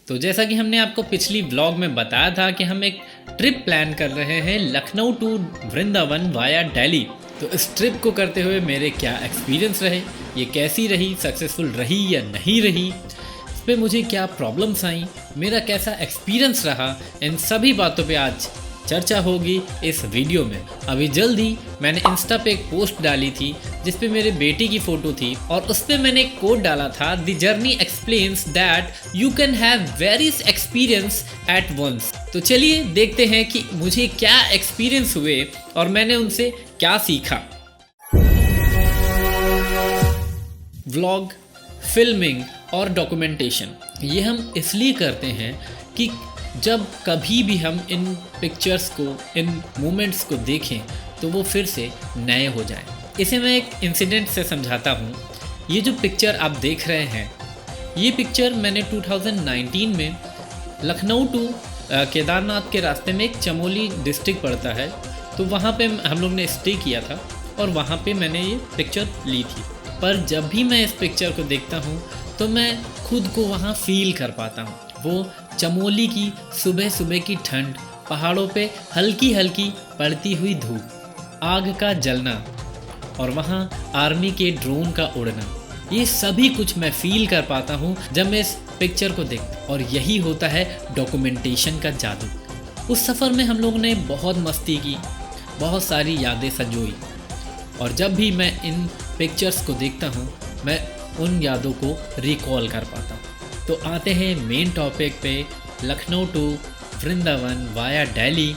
तो जैसा कि हमने आपको पिछली व्लॉग में बताया था कि हम एक ट्रिप प्लान कर रहे हैं लखनऊ टू वृंदावन वाया दिल्ली। तो इस ट्रिप को करते हुए मेरे क्या एक्सपीरियंस रहे, ये कैसी रही, सक्सेसफुल रही या नहीं रही, इस पर मुझे क्या प्रॉब्लम्स आई, मेरा कैसा एक्सपीरियंस रहा, इन सभी बातों पे आज चर्चा होगी इस वीडियो में। अभी जल्दी मैंने इंस्टा पे एक पोस्ट डाली थी जिस पे मेरे बेटे की फ़ोटो थी और उस पर मैंने एक कोट डाला था, the journey explains that you can have various experience at once. तो चलिए देखते हैं कि मुझे क्या एक्सपीरियंस हुए और मैंने उनसे क्या सीखा। व्लॉग, फिल्मिंग और डॉक्यूमेंटेशन ये हम इसलिए करते हैं कि जब कभी भी हम इन पिक्चर्स को, इन मोमेंट्स को देखें तो वो फिर से नए हो जाएं। इसे मैं एक इंसिडेंट से समझाता हूँ। ये जो पिक्चर आप देख रहे हैं, ये पिक्चर मैंने 2019 में लखनऊ टू केदारनाथ के रास्ते में एक चमोली डिस्ट्रिक्ट पड़ता है, तो वहाँ पे हम लोग ने स्टे किया था और वहाँ पे मैंने ये पिक्चर ली थी। पर जब भी मैं इस पिक्चर को देखता हूँ तो मैं खुद को वहाँ फील कर पाता हूँ। वो चमोली की सुबह सुबह की ठंड, पहाड़ों पे हल्की हल्की पड़ती हुई धूप, आग का जलना और वहाँ आर्मी के ड्रोन का उड़ना, ये सभी कुछ मैं फील कर पाता हूँ जब मैं इस पिक्चर को देखता हूँ। और यही होता है डॉक्यूमेंटेशन का जादू। उस सफ़र में हम लोग ने बहुत मस्ती की, बहुत सारी यादें संजोई और जब भी मैं इन पिक्चर्स को देखता हूँ मैं उन यादों को रिकॉल कर पाता हूँ। तो आते हैं मेन टॉपिक पे, लखनऊ टू वृंदावन वाया दिल्ली।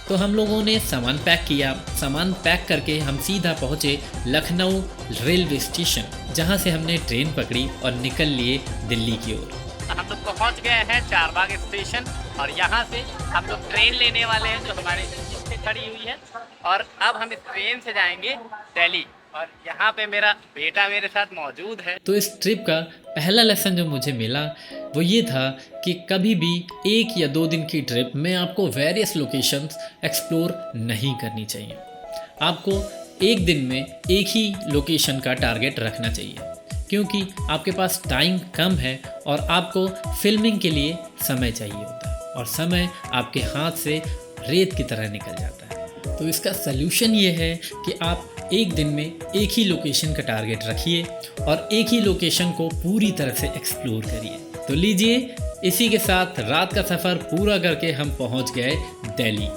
तो हम लोगों ने सामान पैक किया। सामान पैक करके हम सीधा पहुँचे लखनऊ रेलवे स्टेशन, जहाँ से हमने ट्रेन पकड़ी और निकल लिए दिल्ली की ओर। हम लोग पहुँच गए हैं चारबाग स्टेशन और यहाँ से हम लोग ट्रेन लेने वाले हैं जो हमारे से खड़ी हुई है और अब हम इस ट्रेन से जाएंगे दिल्ली और यहाँ पे मेरा बेटा मेरे साथ मौजूद है। तो इस ट्रिप का पहला लेसन जो मुझे मिला वो ये था कि कभी भी 1 या 2 दिन की ट्रिप में आपको वेरियस लोकेशंस एक्सप्लोर नहीं करनी चाहिए। आपको एक दिन में एक ही लोकेशन का टारगेट रखना चाहिए, क्योंकि आपके पास टाइम कम है और आपको फिल्मिंग के लिए समय चाहिए होता है और समय आपके हाथ से रेत की तरह निकल जाता है। तो इसका सल्यूशन ये है कि आप एक दिन में एक ही लोकेशन का टारगेट रखिए और एक ही लोकेशन को पूरी तरह से एक्सप्लोर करिए। तो लीजिए, इसी के साथ रात का सफ़र पूरा करके हम पहुंच गए दिल्ली,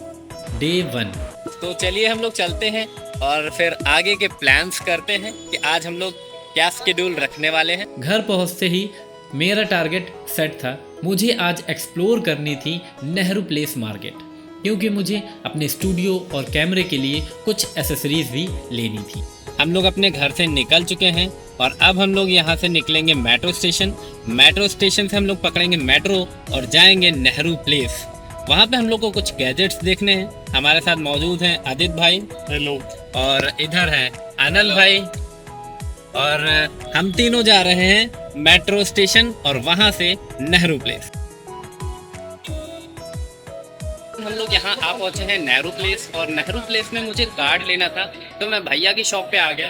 डे 1। तो चलिए हम लोग चलते हैं और फिर आगे के प्लान्स करते हैं कि आज हम लोग क्या शेड्यूल रखने वाले हैं। घर पहुंचते ही मेरा टारगेट सेट था। मुझे आज एक्सप्लोर करनी थी नेहरू प्लेस मार्केट, क्योंकि मुझे अपने स्टूडियो और कैमरे के लिए कुछ एसेसरीज भी लेनी थी। हम लोग अपने घर से निकल चुके हैं और अब हम लोग यहाँ से निकलेंगे मेट्रो स्टेशन। मेट्रो स्टेशन से हम लोग पकड़ेंगे मेट्रो और जाएंगे नेहरू प्लेस। वहाँ पे हम लोग को कुछ गैजेट्स देखने हैं। हमारे साथ मौजूद हैं आदित्य भाई, हेलो, और इधर हैं अनिल भाई, और हम तीनों जा रहे हैं मेट्रो स्टेशन और वहाँ से नेहरू प्लेस। हम लोग यहाँ आ पहुँचे हैं नेहरू प्लेस और नेहरू प्लेस में मुझे कार्ड लेना था, तो मैं भैया की शॉप पे आ गया।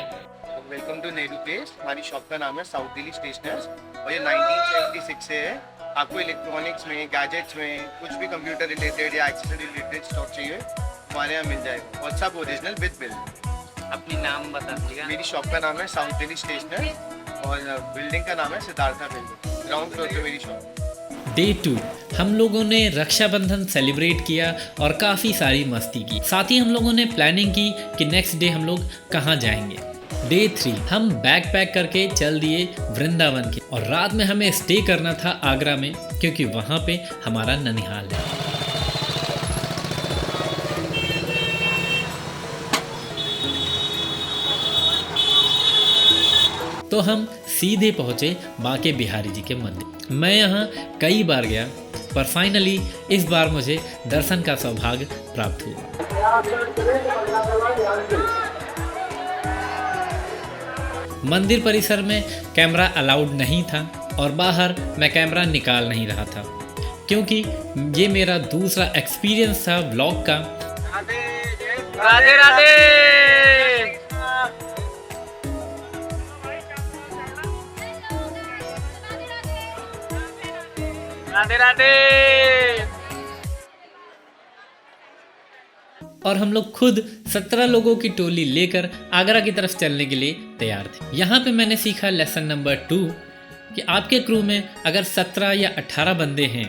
Welcome to Nehru Place. हमारी शॉप का नाम है साउथ दिल्ली स्टेशनर्स और ये 1976 से है। आपको इलेक्ट्रॉनिक्स में, गैजेट्स में, कुछ भी कंप्यूटर रिलेटेड या एक्सेसरी रिलेटेड स्टॉक चाहिए हमारे यहाँ मिल जाएगा और सब ओरिजिनल विद बिल। अपनी नाम बता दीजिएगा। मेरी शॉप का नाम है साउथ दिल्ली स्टेशनर्स और बिल्डिंग का नाम है सिद्धार्था बिल्डिंग, ग्राउंड फ्लोर पे मेरी शॉप। डे 2 हम लोगों ने रक्षाबंधन सेलिब्रेट किया और काफ़ी सारी मस्ती की। साथ ही हम लोगों ने प्लानिंग की कि नेक्स्ट डे हम लोग कहाँ जाएंगे। डे 3 हम बैग पैक करके चल दिए वृंदावन के और रात में हमें स्टे करना था आगरा में, क्योंकि वहाँ पे हमारा ननिहाल है। तो हम सीधे पहुँचे बांके बिहारी जी के मंदिर। मैं यहाँ कई बार गया पर फाइनली इस बार मुझे दर्शन का सौभाग्य प्राप्त हुआ। मंदिर परिसर में कैमरा अलाउड नहीं था और बाहर मैं कैमरा निकाल नहीं रहा था, क्योंकि ये मेरा दूसरा एक्सपीरियंस था व्लॉग का। राधे राधे। राधे राधे। और हम लोग खुद 17 लोगों की टोली लेकर आगरा की तरफ चलने के लिए तैयार थे। यहाँ पे मैंने सीखा लेसन नंबर 2 कि आपके क्रू में अगर 17 या 18 बंदे हैं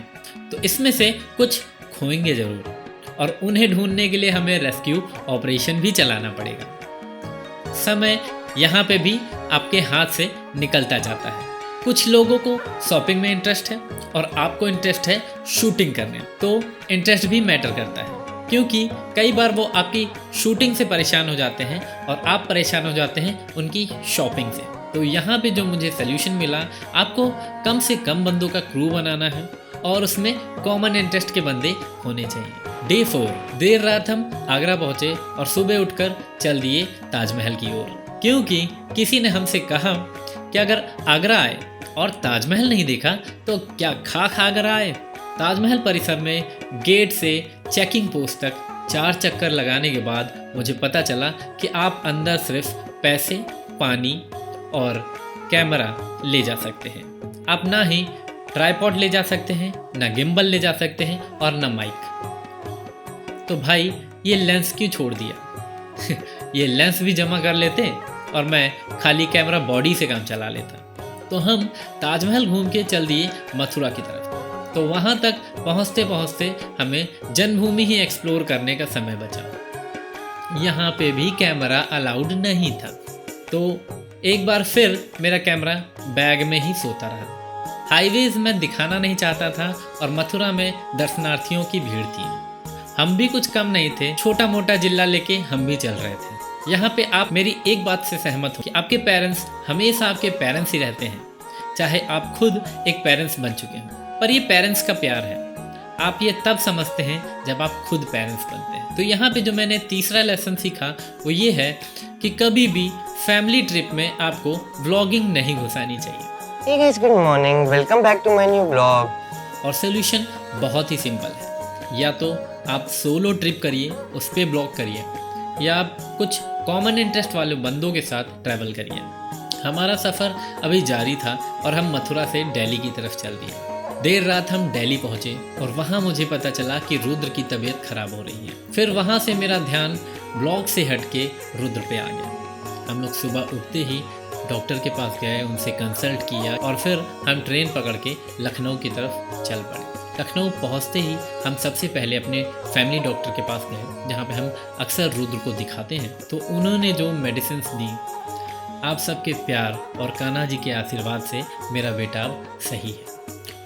तो इसमें से कुछ खोएंगे ज़रूर, और उन्हें ढूंढने के लिए हमें रेस्क्यू ऑपरेशन भी चलाना पड़ेगा। समय यहाँ पे भी आपके हाथ से निकलता जाता है। कुछ लोगों को शॉपिंग में इंटरेस्ट है और आपको इंटरेस्ट है शूटिंग करने, तो इंटरेस्ट भी मैटर करता है, क्योंकि कई बार वो आपकी शूटिंग से परेशान हो जाते हैं और आप परेशान हो जाते हैं उनकी शॉपिंग से। तो यहाँ पे जो मुझे सोल्यूशन मिला, आपको कम से कम बंदों का क्रू बनाना है और उसमें कॉमन इंटरेस्ट के बंदे होने चाहिए। डे 4 देर रात हम आगरा पहुँचे और सुबह उठकर चल दिए ताजमहल की ओर, क्योंकि किसी ने हमसे कहा कि अगर आगरा आए और ताजमहल नहीं देखा तो क्या खा कर आए। ताजमहल परिसर में गेट से चेकिंग पोस्ट तक 4 चक्कर लगाने के बाद मुझे पता चला कि आप अंदर सिर्फ पैसे, पानी और कैमरा ले जा सकते हैं। आप ना ही ट्राइपॉड ले जा सकते हैं, ना गिम्बल ले जा सकते हैं और ना माइक। तो भाई ये लेंस क्यों छोड़ दिया? ये लेंस भी जमा कर लेते और मैं खाली कैमरा बॉडी से काम चला लेता। तो हम ताजमहल घूम के चल दिए मथुरा की तरफ। तो वहाँ तक पहुँचते पहुँचते हमें जन्मभूमि ही एक्सप्लोर करने का समय बचा। यहाँ पे भी कैमरा अलाउड नहीं था, तो एक बार फिर मेरा कैमरा बैग में ही सोता रहा। हाईवेज मैं दिखाना नहीं चाहता था और मथुरा में दर्शनार्थियों की भीड़ थी। हम भी कुछ कम नहीं थे, छोटा मोटा जिल्ला लेके हम भी चल रहे थे। यहाँ पे आप मेरी एक बात से सहमत हो कि आपके पेरेंट्स हमेशा आपके पेरेंट्स ही रहते हैं, चाहे आप खुद एक पेरेंट्स बन चुके हों। पर ये पेरेंट्स का प्यार है, आप ये तब समझते हैं जब आप खुद पेरेंट्स बनते हैं। तो यहाँ पे जो मैंने तीसरा लेसन सीखा वो ये है कि कभी भी फैमिली ट्रिप में आपको व्लॉगिंग नहीं घुसानी चाहिए। Hey guys, good morning. Welcome back to my new vlog. और सोल्यूशन बहुत ही सिंपल है, या तो आप सोलो ट्रिप करिए, उस पर ब्लॉग करिए, या आप कुछ कॉमन इंटरेस्ट वाले बंदों के साथ ट्रैवल करिए। हमारा सफ़र अभी जारी था और हम मथुरा से दिल्ली की तरफ चल दिए। देर रात हम दिल्ली पहुँचे और वहाँ मुझे पता चला कि रुद्र की तबीयत खराब हो रही है। फिर वहाँ से मेरा ध्यान ब्लॉग से हट के रुद्र पे आ गया। हम लोग सुबह उठते ही डॉक्टर के पास गए, उनसे कंसल्ट किया और फिर हम ट्रेन पकड़ के लखनऊ की तरफ चल पड़े। लखनऊ पहुंचते ही हम सबसे पहले अपने फैमिली डॉक्टर के पास गए, जहां पे हम अक्सर रुद्र को दिखाते हैं। तो उन्होंने जो मेडिसिन दी, आप सबके प्यार और कान्हा जी के आशीर्वाद से मेरा बेटा अब सही है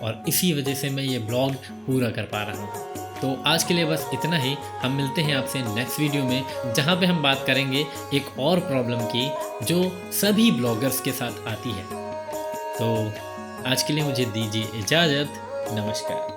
और इसी वजह से मैं ये ब्लॉग पूरा कर पा रहा हूँ। तो आज के लिए बस इतना ही। हम मिलते हैं आपसे नेक्स्ट वीडियो में, जहाँ पे हम बात करेंगे एक और प्रॉब्लम की जो सभी ब्लॉगर्स के साथ आती है। तो आज के लिए मुझे दीजिए इजाज़त। नमस्कार।